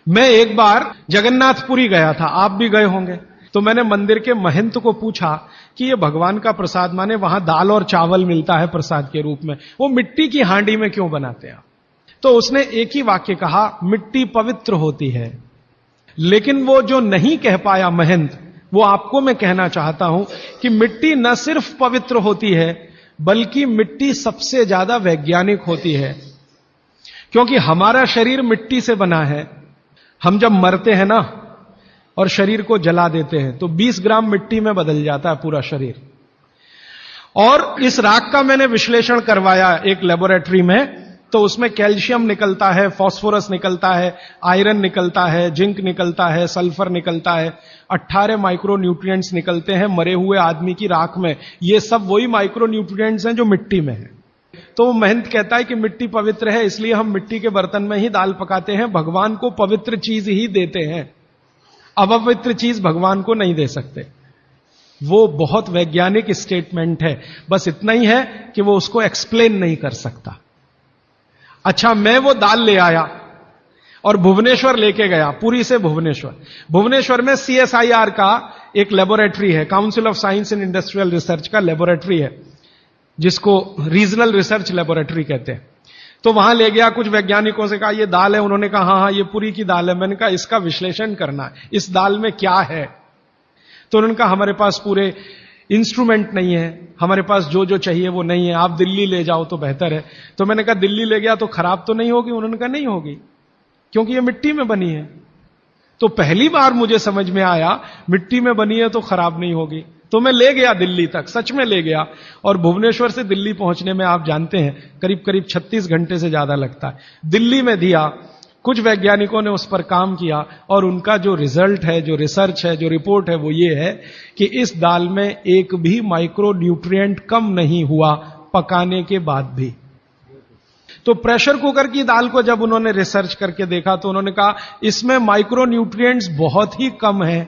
मैं एक बार जगन्नाथपुरी गया था, आप भी गए होंगे। तो मैंने मंदिर के महंत को पूछा कि ये भगवान का प्रसाद, माने वहां दाल और चावल मिलता है प्रसाद के रूप में, वो मिट्टी की हांडी में क्यों बनाते हैं? तो उसने एक ही वाक्य कहा, मिट्टी पवित्र होती है। लेकिन वो जो नहीं कह पाया महंत, वो आपको मैं कहना चाहता हूं कि मिट्टी न सिर्फ पवित्र होती है, बल्कि मिट्टी सबसे ज्यादा वैज्ञानिक होती है। क्योंकि हमारा शरीर मिट्टी से बना है। हम जब मरते हैं ना और शरीर को जला देते हैं तो 20 ग्राम मिट्टी में बदल जाता है पूरा शरीर। और इस राख का मैंने विश्लेषण करवाया एक लेबोरेटरी में, तो उसमें कैल्शियम निकलता है, फास्फोरस निकलता है, आयरन निकलता है, जिंक निकलता है, सल्फर निकलता है, 18 माइक्रो न्यूट्रिएंट्स निकलते हैं मरे हुए आदमी की राख में। ये सब वही माइक्रो न्यूट्रिएंट्स हैं जो मिट्टी में है। तो महंत कहता है कि मिट्टी पवित्र है, इसलिए हम मिट्टी के बर्तन में ही दाल पकाते हैं, भगवान को पवित्र चीज ही देते हैं, अपवित्र चीज भगवान को नहीं दे सकते। वो बहुत वैज्ञानिक स्टेटमेंट है, बस इतना ही है कि वो उसको एक्सप्लेन नहीं कर सकता। अच्छा, मैं वो दाल ले आया और भुवनेश्वर लेके गया, पुरी से भुवनेश्वर। भुवनेश्वर में CSIR का एक लेबोरेटरी है, council of science and industrial research का लेबोरेटरी है, जिसको रीजनल रिसर्च लेबोरेटरी कहते हैं। तो वहां ले गया, कुछ वैज्ञानिकों से कहा ये दाल है, उन्होंने कहा हाँ ये पुरी की दाल है। मैंने कहा इसका विश्लेषण करना है, इस दाल में क्या है? तो उन्होंने कहा हमारे पास पूरे इंस्ट्रूमेंट नहीं है, हमारे पास जो जो चाहिए वो नहीं है, आप दिल्ली ले जाओ तो बेहतर है। तो मैंने कहा दिल्ली ले गया तो खराब तो नहीं होगी? उन्होंने कहा नहीं होगी, क्योंकि ये मिट्टी में बनी है। तो पहली बार मुझे समझ में आया मिट्टी में बनी है तो खराब नहीं होगी। तो मैं ले गया दिल्ली तक, सच में ले गया। और भुवनेश्वर से दिल्ली पहुंचने में आप जानते हैं करीब करीब 36 घंटे से ज्यादा लगता है। दिल्ली में दिया, कुछ वैज्ञानिकों ने उस पर काम किया और उनका जो रिजल्ट है, जो रिसर्च है, जो रिपोर्ट है, वो ये है कि इस दाल में एक भी माइक्रो न्यूट्रिएंट कम नहीं हुआ पकाने के बाद भी। तो प्रेशर कुकर की दाल को जब उन्होंने रिसर्च करके देखा तो उन्होंने कहा इसमें माइक्रो न्यूट्रिएंट्स बहुत ही कम है।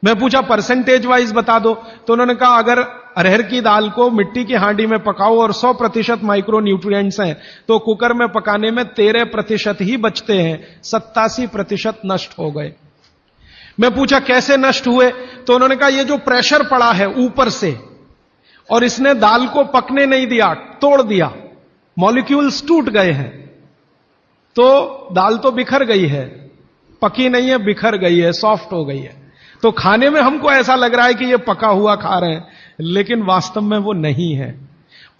मैं पूछा परसेंटेज वाइज बता दो, तो उन्होंने कहा अगर अरहर की दाल को मिट्टी की हांडी में पकाओ और 100% माइक्रो न्यूट्रिएंट्स हैं तो कुकर में पकाने में 13% ही बचते हैं, 87% नष्ट हो गए। मैं पूछा कैसे नष्ट हुए? तो उन्होंने कहा ये जो प्रेशर पड़ा है ऊपर से और इसने दाल को पकने नहीं दिया, तोड़ दिया, मॉलिक्यूल्स टूट गए हैं, तो दाल तो बिखर गई है, पकी नहीं है, बिखर गई है, सॉफ्ट हो गई है। तो खाने में हमको ऐसा लग रहा है कि ये पका हुआ खा रहे हैं, लेकिन वास्तव में वो नहीं है।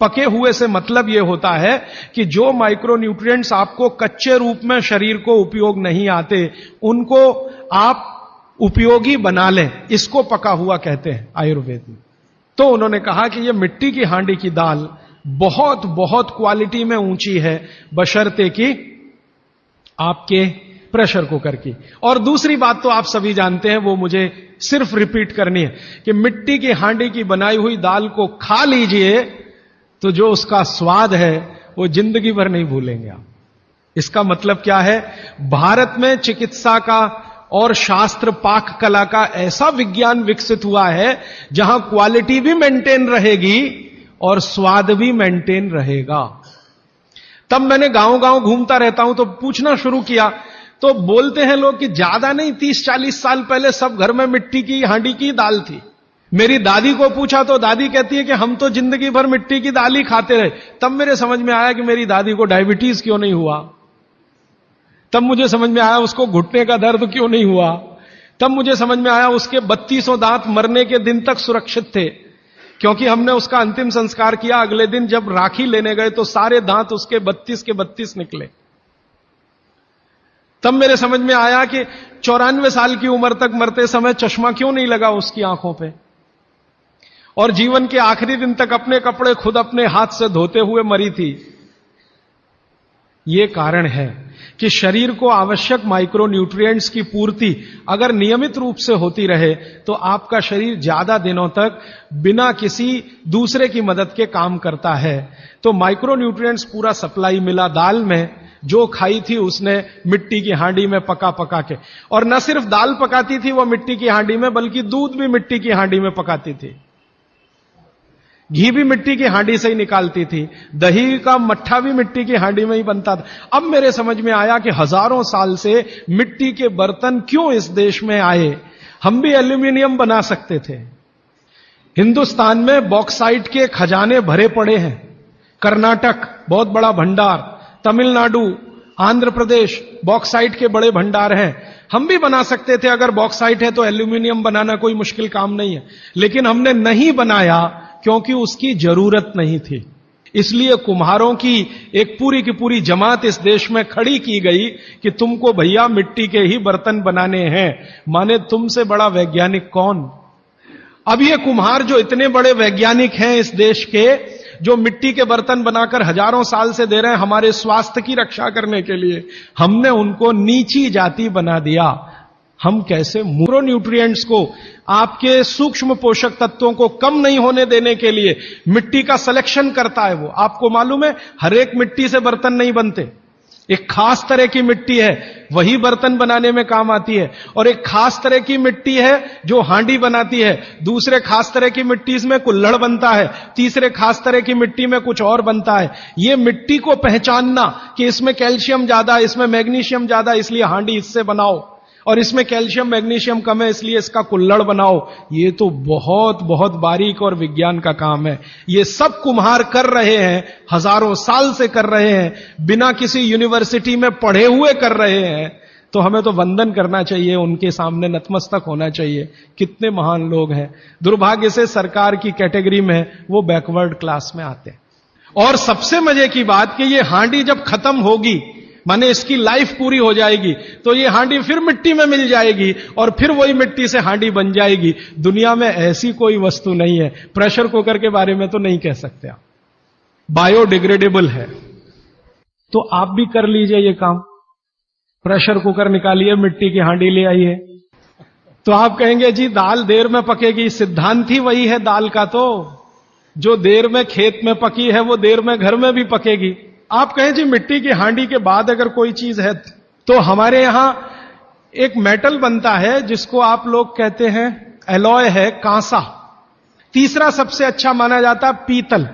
पके हुए से मतलब यह होता है कि जो माइक्रो न्यूट्रिएंट्स आपको कच्चे रूप में शरीर को उपयोग नहीं आते, उनको आप उपयोगी बना लें, इसको पका हुआ कहते हैं आयुर्वेद में। तो उन्होंने कहा कि यह मिट्टी की हांडी की दाल बहुत बहुत क्वालिटी में ऊंची है, बशर्ते कि आपके प्रेशर कुकर की। और दूसरी बात तो आप सभी जानते हैं, वो मुझे सिर्फ रिपीट करनी है कि मिट्टी की हांडी की बनाई हुई दाल को खा लीजिए तो जो उसका स्वाद है वो जिंदगी भर नहीं भूलेंगे आप। इसका मतलब क्या है? भारत में चिकित्सा का और शास्त्र पाक कला का ऐसा विज्ञान विकसित हुआ है जहां क्वालिटी भी मेंटेन रहेगी और स्वाद भी मेंटेन रहेगा। तब मैंने गांव गांव घूमता रहता हूं तो पूछना शुरू किया, तो बोलते हैं लोग कि ज्यादा नहीं, 30-40 साल पहले सब घर में मिट्टी की हांडी की दाल थी। मेरी दादी को पूछा तो दादी कहती है कि हम तो जिंदगी भर मिट्टी की दाल ही खाते रहे। तब मेरे समझ में आया कि मेरी दादी को डायबिटीज क्यों नहीं हुआ। तब मुझे समझ में आया उसको घुटने का दर्द क्यों नहीं हुआ। तब मुझे समझ में आया उसके 32 दांत मरने के दिन तक सुरक्षित थे, क्योंकि हमने उसका अंतिम संस्कार किया। अगले दिन जब राखी लेने गए तो सारे दांत उसके 32 के 32 निकले। तब मेरे समझ में आया कि 94 साल की उम्र तक मरते समय चश्मा क्यों नहीं लगा उसकी आंखों पे, और जीवन के आखिरी दिन तक अपने कपड़े खुद अपने हाथ से धोते हुए मरी थी। यह कारण है कि शरीर को आवश्यक माइक्रो न्यूट्रिएंट्स की पूर्ति अगर नियमित रूप से होती रहे तो आपका शरीर ज्यादा दिनों तक बिना किसी दूसरे की मदद के काम करता है। तो माइक्रो न्यूट्रिएंट्स पूरा सप्लाई मिला दाल में, जो खाई थी उसने मिट्टी की हांडी में पका पका के। और न सिर्फ दाल पकाती थी वो मिट्टी की हांडी में, बल्कि दूध भी मिट्टी की हांडी में पकाती थी। घी भी मिट्टी की हांडी से ही निकालती थी, दही का मट्ठा भी मिट्टी की हांडी में ही बनता था। अब मेरे समझ में आया कि हजारों साल से मिट्टी के बर्तन क्यों इस देश में आए। हम भी एल्यूमिनियम बना सकते थे। हिंदुस्तान में बॉक्साइट के खजाने भरे पड़े हैं। कर्नाटक बहुत बड़ा भंडार, तमिलनाडु, आंध्र प्रदेश बॉक्साइट के बड़े भंडार हैं। हम भी बना सकते थे, अगर बॉक्साइट है तो एल्यूमिनियम बनाना कोई मुश्किल काम नहीं है, लेकिन हमने नहीं बनाया क्योंकि उसकी जरूरत नहीं थी। इसलिए कुम्हारों की एक पूरी की पूरी जमात इस देश में खड़ी की गई कि तुमको भैया मिट्टी के ही बर्तन बनाने हैं। माने तुमसे बड़ा वैज्ञानिक कौन। अब ये कुम्हार जो इतने बड़े वैज्ञानिक हैं इस देश के, जो मिट्टी के बर्तन बनाकर हजारों साल से दे रहे हैं हमारे स्वास्थ्य की रक्षा करने के लिए, हमने उनको नीची जाति बना दिया। हम कैसे माइक्रोन्यूट्रिएंट्स को, आपके सूक्ष्म पोषक तत्वों को कम नहीं होने देने के लिए मिट्टी का सिलेक्शन करता है वो। आपको मालूम है हर एक मिट्टी से बर्तन नहीं बनते। एक खास तरह की मिट्टी है वही बर्तन बनाने में काम आती है, और एक खास तरह की मिट्टी है जो हांडी बनाती है, दूसरे खास तरह की मिट्टी में कुल्हड़ बनता है, तीसरे खास तरह की मिट्टी में कुछ और बनता है। ये मिट्टी को पहचानना कि इसमें कैल्शियम ज्यादा, इसमें मैग्नीशियम ज्यादा इसलिए हांडी इससे बनाओ, और इसमें कैल्शियम मैग्नीशियम कम है इसलिए इसका कुल्हड़ बनाओ, ये तो बहुत बहुत बारीक और विज्ञान का काम है। ये सब कुम्हार कर रहे हैं, हजारों साल से कर रहे हैं, बिना किसी यूनिवर्सिटी में पढ़े हुए कर रहे हैं। तो हमें तो वंदन करना चाहिए, उनके सामने नतमस्तक होना चाहिए। कितने महान लोग हैं। दुर्भाग्य से सरकार की कैटेगरी में वो बैकवर्ड क्लास में आते हैं। और सबसे मजे की बात कि ये हांडी जब खत्म होगी, माने इसकी लाइफ पूरी हो जाएगी, तो ये हांडी फिर मिट्टी में मिल जाएगी और फिर वही मिट्टी से हांडी बन जाएगी। दुनिया में ऐसी कोई वस्तु नहीं है। प्रेशर कुकर के बारे में तो नहीं कह सकते आप, बायोडिग्रेडेबल है। तो आप भी कर लीजिए ये काम, प्रेशर कुकर निकालिए, मिट्टी की हांडी ले आइए। तो आप कहेंगे जी दाल देर में पकेगी, सिद्धांत ही वही है दाल का, तो जो देर में खेत में पकी है वो देर में घर में भी पकेगी। आप कहें जी मिट्टी की हांडी के बाद अगर कोई चीज है, तो हमारे यहां एक मेटल बनता है जिसको आप लोग कहते हैं एलॉय है, कांसा। तीसरा सबसे अच्छा माना जाता है पीतल।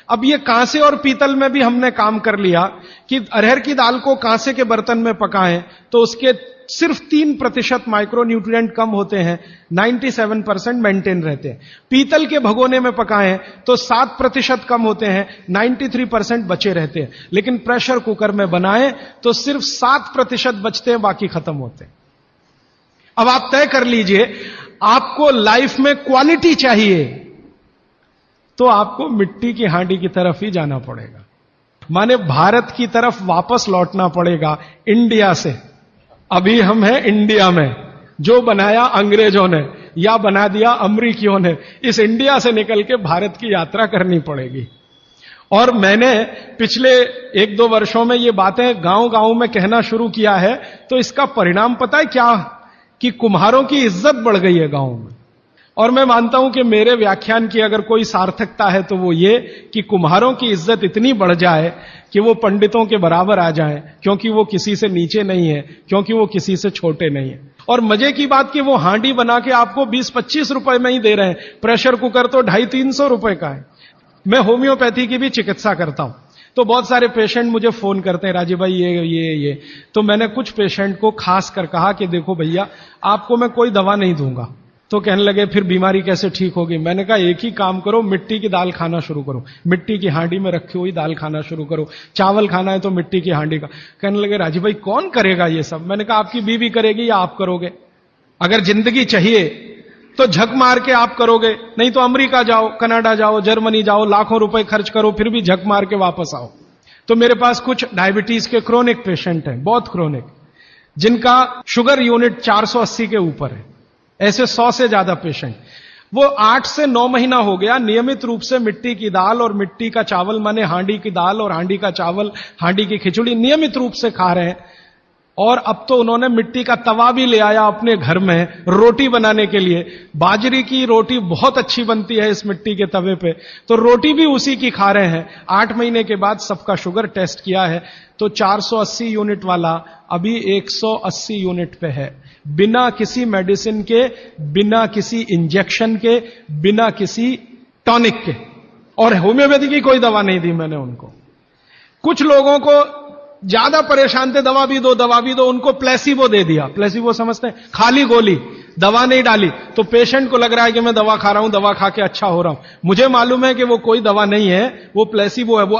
अब ये कांसे और पीतल में भी हमने काम कर लिया कि अरहर की दाल को कांसे के बर्तन में पकाएं तो उसके सिर्फ 3% माइक्रोन्यूट्रिएंट कम होते हैं, 97% मेंटेन रहते हैं। पीतल के भगोने में पकाएं तो 7% कम होते हैं, 93% बचे रहते हैं। लेकिन प्रेशर कुकर में बनाएं तो सिर्फ 7% बचते हैं, बाकी खत्म होते हैं। अब आप तय कर लीजिए, आपको लाइफ में क्वालिटी चाहिए तो आपको मिट्टी की हांडी की तरफ ही जाना पड़ेगा। माने भारत की तरफ वापस लौटना पड़ेगा, इंडिया से। अभी हम हैं इंडिया में, जो बनाया अंग्रेजों ने या बना दिया अमरीकियों ने। इस इंडिया से निकल के भारत की यात्रा करनी पड़ेगी। और मैंने पिछले 1-2 वर्षों में ये बातें गांव गांव में कहना शुरू किया है, तो इसका परिणाम पता है क्या, कि कुम्हारों की इज्जत बढ़ गई है गांव में। और मैं मानता हूं कि मेरे व्याख्यान की अगर कोई सार्थकता है तो वो ये कि कुम्हारों की इज्जत इतनी बढ़ जाए कि वो पंडितों के बराबर आ जाएं, क्योंकि वो किसी से नीचे नहीं है, क्योंकि वो किसी से छोटे नहीं है। और मजे की बात कि वो हांडी बना के आपको 20-25 रुपए में ही दे रहे हैं, प्रेशर कुकर तो 250-300 रुपए का है। मैं होम्योपैथी की भी चिकित्सा करता हूं, तो बहुत सारे पेशेंट मुझे फोन करते हैं, राजीव भाई ये। तो मैंने कुछ पेशेंट को खास कर कहा कि देखो भैया, आपको मैं कोई दवा नहीं दूंगा। तो कहने लगे फिर बीमारी कैसे ठीक होगी। मैंने कहा एक ही काम करो, मिट्टी की दाल खाना शुरू करो, मिट्टी की हांडी में रखी हुई दाल खाना शुरू करो। चावल खाना है तो मिट्टी की हांडी का। कहने लगे राजीव भाई कौन करेगा ये सब। मैंने कहा आपकी बीवी करेगी या आप करोगे। अगर जिंदगी चाहिए तो झक मार के आप करोगे, नहीं तो अमेरिका जाओ, कनाडा जाओ, जर्मनी जाओ, लाखों रुपए खर्च करो, फिर भी झक मार के वापस आओ। तो मेरे पास कुछ डायबिटीज के क्रोनिक पेशेंट हैं, बहुत क्रोनिक, जिनका शुगर यूनिट 480 के ऊपर है। ऐसे 100 से ज्यादा पेशेंट, वो 8 से 9 महीना हो गया नियमित रूप से मिट्टी की दाल और मिट्टी का चावल, माने हांडी की दाल और हांडी का चावल, हांडी की खिचड़ी नियमित रूप से खा रहे हैं। और अब तो उन्होंने मिट्टी का तवा भी ले आया अपने घर में रोटी बनाने के लिए। बाजरी की रोटी बहुत अच्छी बनती है इस मिट्टी के तवे पे, तो रोटी भी उसी की खा रहे हैं। 8 महीने के बाद सबका शुगर टेस्ट किया है तो 480 यूनिट वाला अभी 180 यूनिट पे है, बिना किसी मेडिसिन के, बिना किसी इंजेक्शन के, बिना किसी टॉनिक के। और होम्योपैथी की कोई दवा नहीं दी मैंने उनको। कुछ लोगों को ज्यादा परेशान थे, दवा भी दो दवा भी दो, उनको प्लेसिबो दे दिया। प्लेसिबो समझते हैं, खाली गोली, दवा नहीं डाली, तो पेशेंट को लग रहा है कि मैं दवा खा रहा हूं, दवा खा के अच्छा हो रहा हूं। मुझे मालूम है कि वो कोई दवा नहीं है, वो प्लेसिबो है। वो